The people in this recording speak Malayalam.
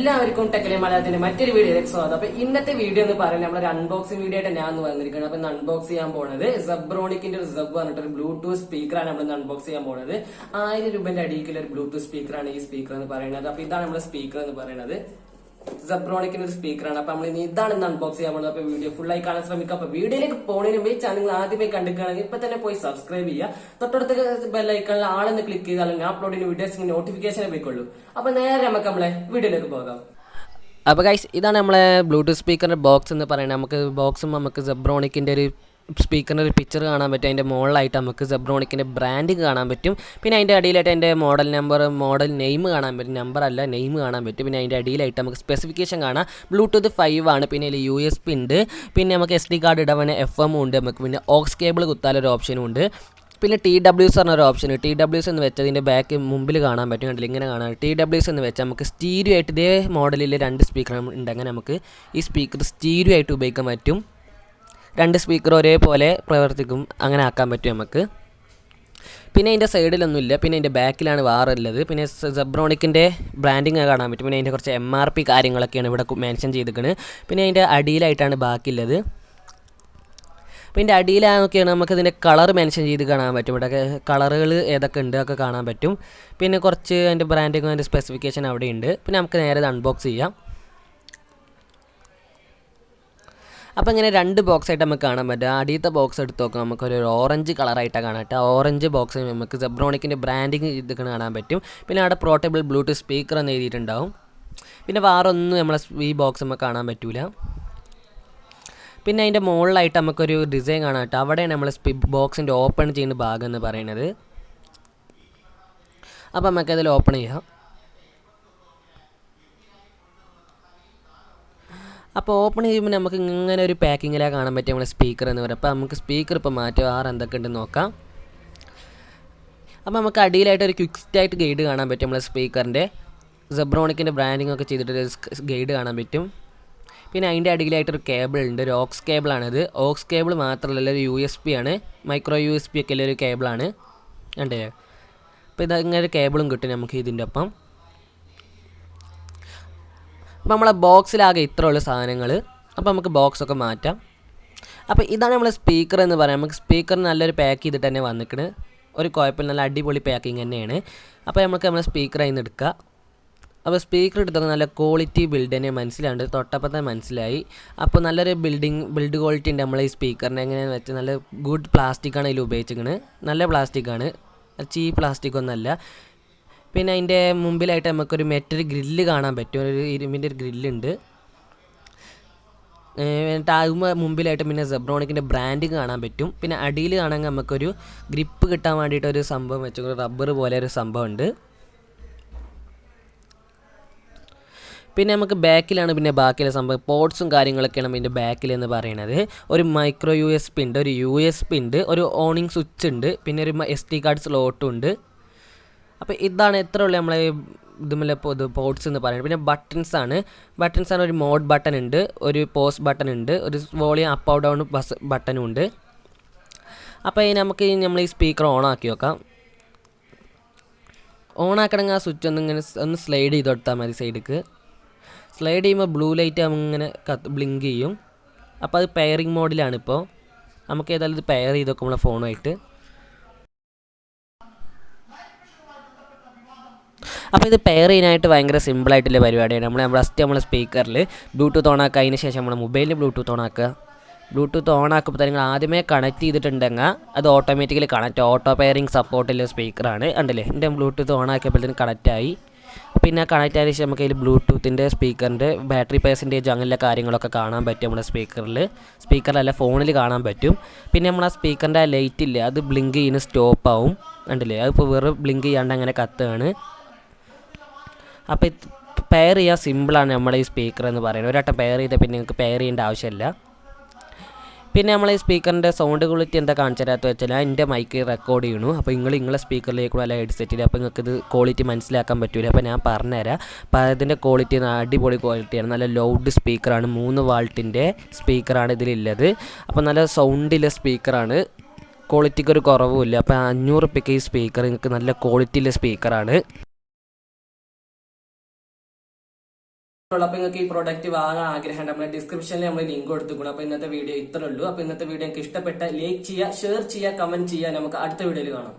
എല്ലാവർക്കും ടെക്കലെ മലയാളത്തിന്റെ മറ്റൊരു വീഡിയോയിലേക്ക് സ്വാഗതം. അപ്പൊ ഇന്നത്തെ വീഡിയോ എന്ന് പറയുന്നത് നമ്മളൊരു അൺബോക്സിംഗ് വീഡിയോ ആയിട്ട് ഞാൻ വന്നിരിക്കുന്നത്. അപ്പൊ അൺബോക്സ് ചെയ്യാൻ പോണത് സെബ്രോണിക്കിന്റെ ഒരു സെബ് പറഞ്ഞിട്ട് ഒരു ബ്ലൂടൂത്ത് സ്പീക്കറാണ് നമ്മൾ അൺബോക്സ് ചെയ്യാൻ പോണത്. 1000 രൂപന്റെ അടിയിലുള്ള ഒരു ബ്ലൂടൂത്ത് സ്പീക്കറാണ് ഈ സ്പീക്കർ എന്ന് പറയുന്നത്. അപ്പൊ ഇതാണ് നമ്മുടെ സ്പീക്കർ എന്ന് പറയുന്നത്. സെബ്രോണിക്കിന്റെ ഒരു സ്പീക്കറാണ്. അപ്പൊ നമ്മൾ ഇതാണ് ഇന്ന് അൺബോക്സ് ചെയ്യാൻ പോകുന്നത്. അപ്പൊ വീഡിയോ ഫുൾ ആയി കാണാൻ ശ്രമിക്കുക. അപ്പൊ വീഡിയോയിലേക്ക് പോകുന്നതിന് മുമ്പ് ഈ ചാനൽ ആദ്യമായി കണ്ടിക്കുകയാണെങ്കിൽ ഇപ്പൊ തന്നെ പോയി സബ്സ്ക്രൈബ് ചെയ്യുക. തൊട്ടടുത്ത് ബെല്ലൈക്കണിൽ ആളെന്ന് ക്ലിക്ക് ചെയ്താൽ ഞാൻ അപ്ലോഡ് ചെയ്യുന്ന വീഡിയോസ് നോട്ടിഫിക്കേഷൻ പോയിക്കൊള്ളൂ. അപ്പൊ നേരെ നമുക്ക് നമ്മളെ വീഡിയോയിലേക്ക് പോകാം. അപ്പോൾ ഗൈസ്, ഇതാണ് നമ്മളെ ബ്ലൂടൂത്ത് സ്പീക്കറിന്റെ ബോക്സ് എന്ന് പറയുന്നത്. നമുക്ക് ബോക്സും നമുക്ക് സെബ്രോണിക്കിന്റെ ഒരു സ്പീക്കറിൻ്റെ ഒരു പിക്ചർ കാണാൻ പറ്റും. അതിൻ്റെ മുകളിലായിട്ട് നമുക്ക് സെബ്രോണിക്കിൻ്റെ ബ്രാൻഡിങ് കാണാൻ പറ്റും. പിന്നെ അതിൻ്റെ അടിയിലായിട്ട് അതിൻ്റെ മോഡൽ നമ്പർ, മോഡൽ നെയിം കാണാൻ പറ്റും. നമ്പർ അല്ല, നെയിം കാണാൻ പറ്റും. പിന്നെ അതിൻ്റെ അടിയിലായിട്ട് നമുക്ക് സ്പെസിഫിക്കേഷൻ കാണാം. ബ്ലൂടൂത്ത് 5 ആണ്. പിന്നെ അതിൽ USB ഉണ്ട്. പിന്നെ നമുക്ക് SD കാർഡ് ഇടാൻ FM ഉണ്ട്. നമുക്ക് പിന്നെ ഓക്സ് കേബിൾ കുത്താനൊരു ഓപ്ഷനും ഉണ്ട്. പിന്നെ TWS പറഞ്ഞൊരു ഓപ്ഷൻ. TWS എന്ന് വെച്ചാൽ അതിൻ്റെ ബാക്ക് മുമ്പിൽ കാണാൻ പറ്റും. കണ്ടില്ല, ഇങ്ങനെ കാണാം. TWS എന്ന് വെച്ചാൽ നമുക്ക് സ്റ്റീരിയോ ആയിട്ട് ഇതേ മോഡലിൽ 2 സ്പീക്കർ ഉണ്ടെങ്കിൽ നമുക്ക് ഈ സ്പീക്കർ സ്റ്റീരിയോ ആയിട്ട് ഉപയോഗിക്കാൻ പറ്റും. 2 സ്പീക്കർ ഒരേപോലെ പ്രവർത്തിക്കും. അങ്ങനെ ആക്കാൻ പറ്റും നമുക്ക്. പിന്നെ അതിൻ്റെ സൈഡിലൊന്നുമില്ല. പിന്നെ അതിൻ്റെ ബാക്കിലാണ് വാറുള്ളത്. പിന്നെ സെബ്രോണിക്കിൻ്റെ ബ്രാൻഡിങ് കാണാൻ പറ്റും. പിന്നെ അതിൻ്റെ കുറച്ച് MRP കാര്യങ്ങളൊക്കെയാണ് ഇവിടെ മെൻഷൻ ചെയ്തിരിക്കുന്നത്. പിന്നെ അതിൻ്റെ അടിയിലായിട്ടാണ് ബാക്കിയുള്ളത്. പിന്നെ അടിയിലാണൊക്കെയാണ് നമുക്കതിൻ്റെ കളർ മെൻഷൻ ചെയ്ത് കാണാൻ പറ്റും. ഇവിടെ കളറുകൾ ഏതൊക്കെ ഉണ്ട് ഒക്കെ കാണാൻ പറ്റും. പിന്നെ കുറച്ച് അതിൻ്റെ ബ്രാൻഡിങ്ങും അതിൻ്റെ സ്പെസിഫിക്കേഷൻ അവിടെ ഉണ്ട്. പിന്നെ നമുക്ക് നേരെ അൺബോക്സ് ചെയ്യാം. അപ്പോൾ ഇങ്ങനെ 2 ബോക്സായിട്ട് നമുക്ക് കാണാൻ പറ്റും. ആദ്യത്തെ ബോക്സ് എടുത്ത് നോക്കാം. നമുക്കൊരു ഓറഞ്ച് കളറായിട്ടാണ് കാണാം കേട്ടോ. ഓറഞ്ച് ബോക്സ് നമുക്ക് സെബ്രോണിക്കിൻ്റെ ബ്രാൻഡിങ് ഇതൊക്കെ കാണാൻ പറ്റും. പിന്നെ അവിടെ പോർട്ടബിൾ ബ്ലൂടൂത്ത് സ്പീക്കർ എന്ന് എഴുതിയിട്ടുണ്ടാവും. പിന്നെ വേറൊന്നും നമ്മളെ ഈ ബോക്സ് നമുക്ക് കാണാൻ പറ്റില്ല. പിന്നെ അതിൻ്റെ മുകളിലായിട്ട് നമുക്കൊരു ഡിസൈൻ കാണാം കേട്ടോ. അവിടെയാണ് നമ്മൾ ബോക്സിൻ്റെ ഓപ്പൺ ചെയ്യുന്ന ഭാഗം എന്ന് പറയുന്നത്. അപ്പോൾ നമുക്കതിൽ ഓപ്പൺ ചെയ്യാം. അപ്പോൾ ഓപ്പൺ ചെയ്യുമ്പോൾ നമുക്ക് ഇങ്ങനെ ഒരു പാക്കിങ്ങിലാണ് കാണാൻ പറ്റും നമ്മളെ സ്പീക്കർ എന്ന് പറയുന്നത്. അപ്പോൾ നമുക്ക് സ്പീക്കർ ഇപ്പോൾ മാറ്റും. എന്തൊക്കെ ഉണ്ടെന്ന് നോക്കാം. അപ്പോൾ നമുക്ക് അടിയിലായിട്ട് ഒരു ക്വിക്ക് സ്റ്റാർട്ട് ഗൈഡ് കാണാൻ പറ്റും. നമ്മളെ സ്പീക്കറിൻ്റെ സെബ്രോണിക്കിൻ്റെ ബ്രാൻഡിങ് ഒക്കെ ചെയ്തിട്ടൊരു ഗൈഡ് കാണാൻ പറ്റും. പിന്നെ അതിൻ്റെ അടിയിലായിട്ടൊരു കേബിൾ ഉണ്ട്. ഒരു ഓക്സ് കേബിളാണിത്. ഓക്സ് കേബിൾ മാത്രമല്ല, ഒരു USB ആണ്. മൈക്രോ USB ഒക്കെ ഉള്ളൊരു കേബിളാണ്. കണ്ടേ? അപ്പോൾ ഇങ്ങനെ ഒരു കേബിളും കിട്ടും നമുക്ക് ഇതിൻ്റെ ഒപ്പം. അപ്പോൾ നമ്മളെ ബോക്സിലാകെ ഇത്ര ഉള്ള സാധനങ്ങൾ. അപ്പോൾ നമുക്ക് ബോക്സൊക്കെ മാറ്റാം. അപ്പോൾ ഇതാണ് നമ്മളെ സ്പീക്കർ എന്ന് പറയാം. നമുക്ക് സ്പീക്കർ നല്ലൊരു പാക്ക് ചെയ്തിട്ട് തന്നെ വന്നിക്കണ്. ഒരു കുഴപ്പമില്ല, നല്ല അടിപൊളി പാക്കിങ് തന്നെയാണ്. അപ്പോൾ നമുക്ക് നമ്മളെ സ്പീക്കർ അതിൽ നിന്ന് എടുക്കാം. അപ്പോൾ സ്പീക്കർ എടുത്തൊക്കെ നല്ല ക്വാളിറ്റി ബിൽഡ് തന്നെ മനസ്സിലാണ്ട്, തൊട്ടപ്പം തന്നെ മനസ്സിലായി. അപ്പോൾ നല്ലൊരു ബിൽഡ് ക്വാളിറ്റി ഉണ്ട് നമ്മളെ ഈ സ്പീക്കറിനെ. എങ്ങനെയാണെന്ന് വെച്ചാൽ നല്ല ഗുഡ് പ്ലാസ്റ്റിക്കാണ് ഇതിൽ ഉപയോഗിച്ചിരിക്കുന്നത്. നല്ല പ്ലാസ്റ്റിക്കാണ്, ചീപ്പ് പ്ലാസ്റ്റിക് ഒന്നുമല്ല. പിന്നെ അതിൻ്റെ മുമ്പിലായിട്ട് നമുക്കൊരു മെറ്റൽ ഗ്രില്ല് കാണാൻ പറ്റും. ഒരു ഇരുമ്പിൻ്റെ ഒരു ഗ്രില്ലുണ്ട്. മുമ്പിലായിട്ട് പിന്നെ സെബ്രോണിക്കിൻ്റെ ബ്രാൻഡിങ് കാണാൻ പറ്റും. പിന്നെ അടിയിൽ കാണാമെങ്കിൽ നമുക്കൊരു ഗ്രിപ്പ് കിട്ടാൻ വേണ്ടിയിട്ടൊരു സംഭവം വെച്ചു, റബ്ബർ പോലെ ഒരു സംഭവം ഉണ്ട്. പിന്നെ നമുക്ക് ബാക്കിലാണ് പിന്നെ ബാക്കിയുള്ള സംഭവം പോർട്സും കാര്യങ്ങളൊക്കെയാണ് ഇതിൻ്റെ ബാക്കിൽ എന്ന് പറയുന്നത്. ഒരു മൈക്രോ USB ഉണ്ട്, ഒരു USB ഉണ്ട്, ഒരു ഓണിങ് സ്വിച്ച് ഉണ്ട്, പിന്നെ ഒരു SD കാർഡ് സ്ലോട്ടും ഉണ്ട്. അപ്പോൾ ഇതാണ് എത്ര ഉള്ള നമ്മളെ ഇതുമല്ല പോർട്സ് എന്ന് പറയുന്നത്. പിന്നെ ബട്ടൺസാണ് ഒരു മോഡ് ബട്ടൺ ഉണ്ട്, ഒരു പോസ്റ്റ് ബട്ടൺ ഉണ്ട്, ഒരു വോളിയം അപ്പ് ഡൗൺ ബട്ടണും ഉണ്ട്. അപ്പോൾ നമുക്ക് നമ്മൾ ഈ സ്പീക്കർ ഓൺ ആക്കി നോക്കാം. ഓൺ ആക്കണമെങ്കിൽ ആ സ്വിച്ച് ഒന്ന് സ്ലൈഡ് ചെയ്ത് കൊടുത്താൽ മതി. സൈഡിക്ക് സ്ലൈഡ് ചെയ്യുമ്പോൾ ബ്ലൂ ലൈറ്റ് ഇങ്ങനെ ബ്ലിങ്ക് ചെയ്യും. അപ്പോൾ അത് പെയറിങ് മോഡിലാണ്. ഇപ്പോൾ നമുക്ക് ഏതായാലും ഇത് പെയർ ചെയ്ത് നോക്കും നമ്മളെ ഫോണുമായിട്ട്. അപ്പോൾ ഇത് പെയർ ചെയ്യാനായിട്ട് ഭയങ്കര സിമ്പിളായിട്ടുള്ള പരിപാടിയാണ്. നമ്മളെ സ്പീക്കറിൽ ബ്ലൂടൂത്ത് ഓൺ ആക്കുക. അതിന് ശേഷം നമ്മുടെ മൊബൈലിൽ ബ്ലൂടൂത്ത് ഓൺ ആക്കുക. ബ്ലൂടൂത്ത് ഓൺ ആക്കുമ്പോൾ തന്നെ നിങ്ങൾ ആദ്യമേ കണക്ട് ചെയ്തിട്ടുണ്ടെങ്കിൽ അത് ഓട്ടോമാറ്റിക്കലി ഓട്ടോ പെയറിങ് സപ്പോർട്ടുള്ള സ്പീക്കറാണ്. കണ്ടില്ലേ, എൻ്റെ ബ്ലൂടൂത്ത് ഓൺ ആക്കിയപ്പോഴത്തേന് കണക്റ്റായി. പിന്നെ കണക്റ്റ് ആയതിനു ശേഷം നമുക്ക് അതിൽ ബ്ലൂടൂത്തിൻ്റെ സ്പീക്കറിൻ്റെ ബാറ്ററി പെർസെൻറ്റേജ് അങ്ങനെയുള്ള കാര്യങ്ങളൊക്കെ കാണാൻ പറ്റും. നമ്മുടെ സ്പീക്കറിലല്ല ഫോണിൽ കാണാൻ പറ്റും. പിന്നെ നമ്മളെ സ്പീക്കറിൻ്റെ ആ ലൈറ്റ് ഇല്ലേ, അത് ബ്ലിങ്ക് ചെയ്യുന്ന സ്റ്റോപ്പ് ആവും. കണ്ടില്ലേ, അതിപ്പോൾ വെറും ബ്ലിങ്ക് ചെയ്യാണ്ട് അങ്ങനെ കത്തുകയാണ്. അപ്പോൾ പെയർ ചെയ്യാൻ സിമ്പിളാണ് നമ്മളെ ഈ സ്പീക്കർ എന്ന് പറയുന്നത്. ഒരു വട്ടം പെയർ ചെയ്താൽ പിന്നെ നിങ്ങൾക്ക് പെയർ ചെയ്യേണ്ട ആവശ്യമില്ല. പിന്നെ നമ്മളെ ഈ സ്പീക്കറിൻ്റെ സൗണ്ട് ക്വാളിറ്റി എന്താ കാണിച്ചു തരാത്ത വെച്ചാൽ എൻ്റെ മൈക്ക് റെക്കോർഡ് ചെയ്യണു. അപ്പോൾ നിങ്ങളെ സ്പീക്കറിലേക്കുള്ള അല്ല ഹെഡ്സെറ്റിൽ. അപ്പോൾ നിങ്ങൾക്ക് ഇത് ക്വാളിറ്റി മനസ്സിലാക്കാൻ പറ്റില്ല. അപ്പോൾ ഞാൻ പറഞ്ഞുതരാം. അപ്പോൾ അതിൻ്റെ ക്വാളിറ്റി അടിപൊളി ക്വാളിറ്റിയാണ്. നല്ല ലൗഡ് സ്പീക്കറാണ്. 3 വാൾട്ടിൻ്റെ സ്പീക്കറാണ് ഇതിലുള്ളത്. അപ്പോൾ നല്ല സൗണ്ടിലെ സ്പീക്കറാണ്. ക്വാളിറ്റിക്ക് ഒരു കുറവുമില്ല. അപ്പോൾ 500 രൂപയ്ക്ക് ഈ സ്പീക്കർ നിങ്ങൾക്ക് നല്ല ക്വാളിറ്റിയിലെ സ്പീക്കറാണ്. അപ്പൊ നിങ്ങൾക്ക് ഈ പ്രോഡക്റ്റ് വാങ്ങാൻ ആഗ്രഹമുണ്ട്, നമ്മുടെ ഡിസ്ക്രിപ്ഷനിൽ നമ്മൾ ലിങ്ക് കൊടുത്തിരിക്കണം. അപ്പൊ ഇന്നത്തെ വീഡിയോ ഇത്രേ ഉള്ളൂ. അപ്പൊ ഇന്നത്തെ വീഡിയോ നിങ്ങൾക്ക് ഇഷ്ടപ്പെട്ട ലൈക്ക് ചെയ്യുക, ഷെയർ ചെയ്യുക, കമന്റ് ചെയ്യുക. നമുക്ക് അടുത്ത വീഡിയോയിൽ കാണാം.